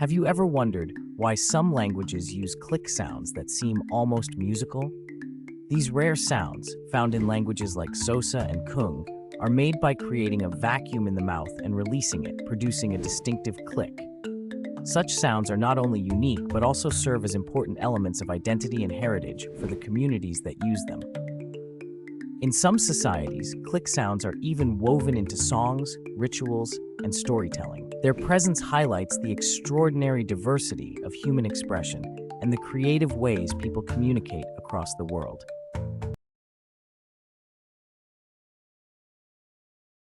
Have you ever wondered why some languages use click sounds that seem almost musical? These rare sounds, found in languages like Xhosa and Kung, are made by creating a vacuum in the mouth and releasing it, producing a distinctive click. Such sounds are not only unique but also serve as important elements of identity and heritage for the communities that use them. In some societies, click sounds are even woven into songs, rituals, and storytelling. Their presence highlights the extraordinary diversity of human expression and the creative ways people communicate across the world.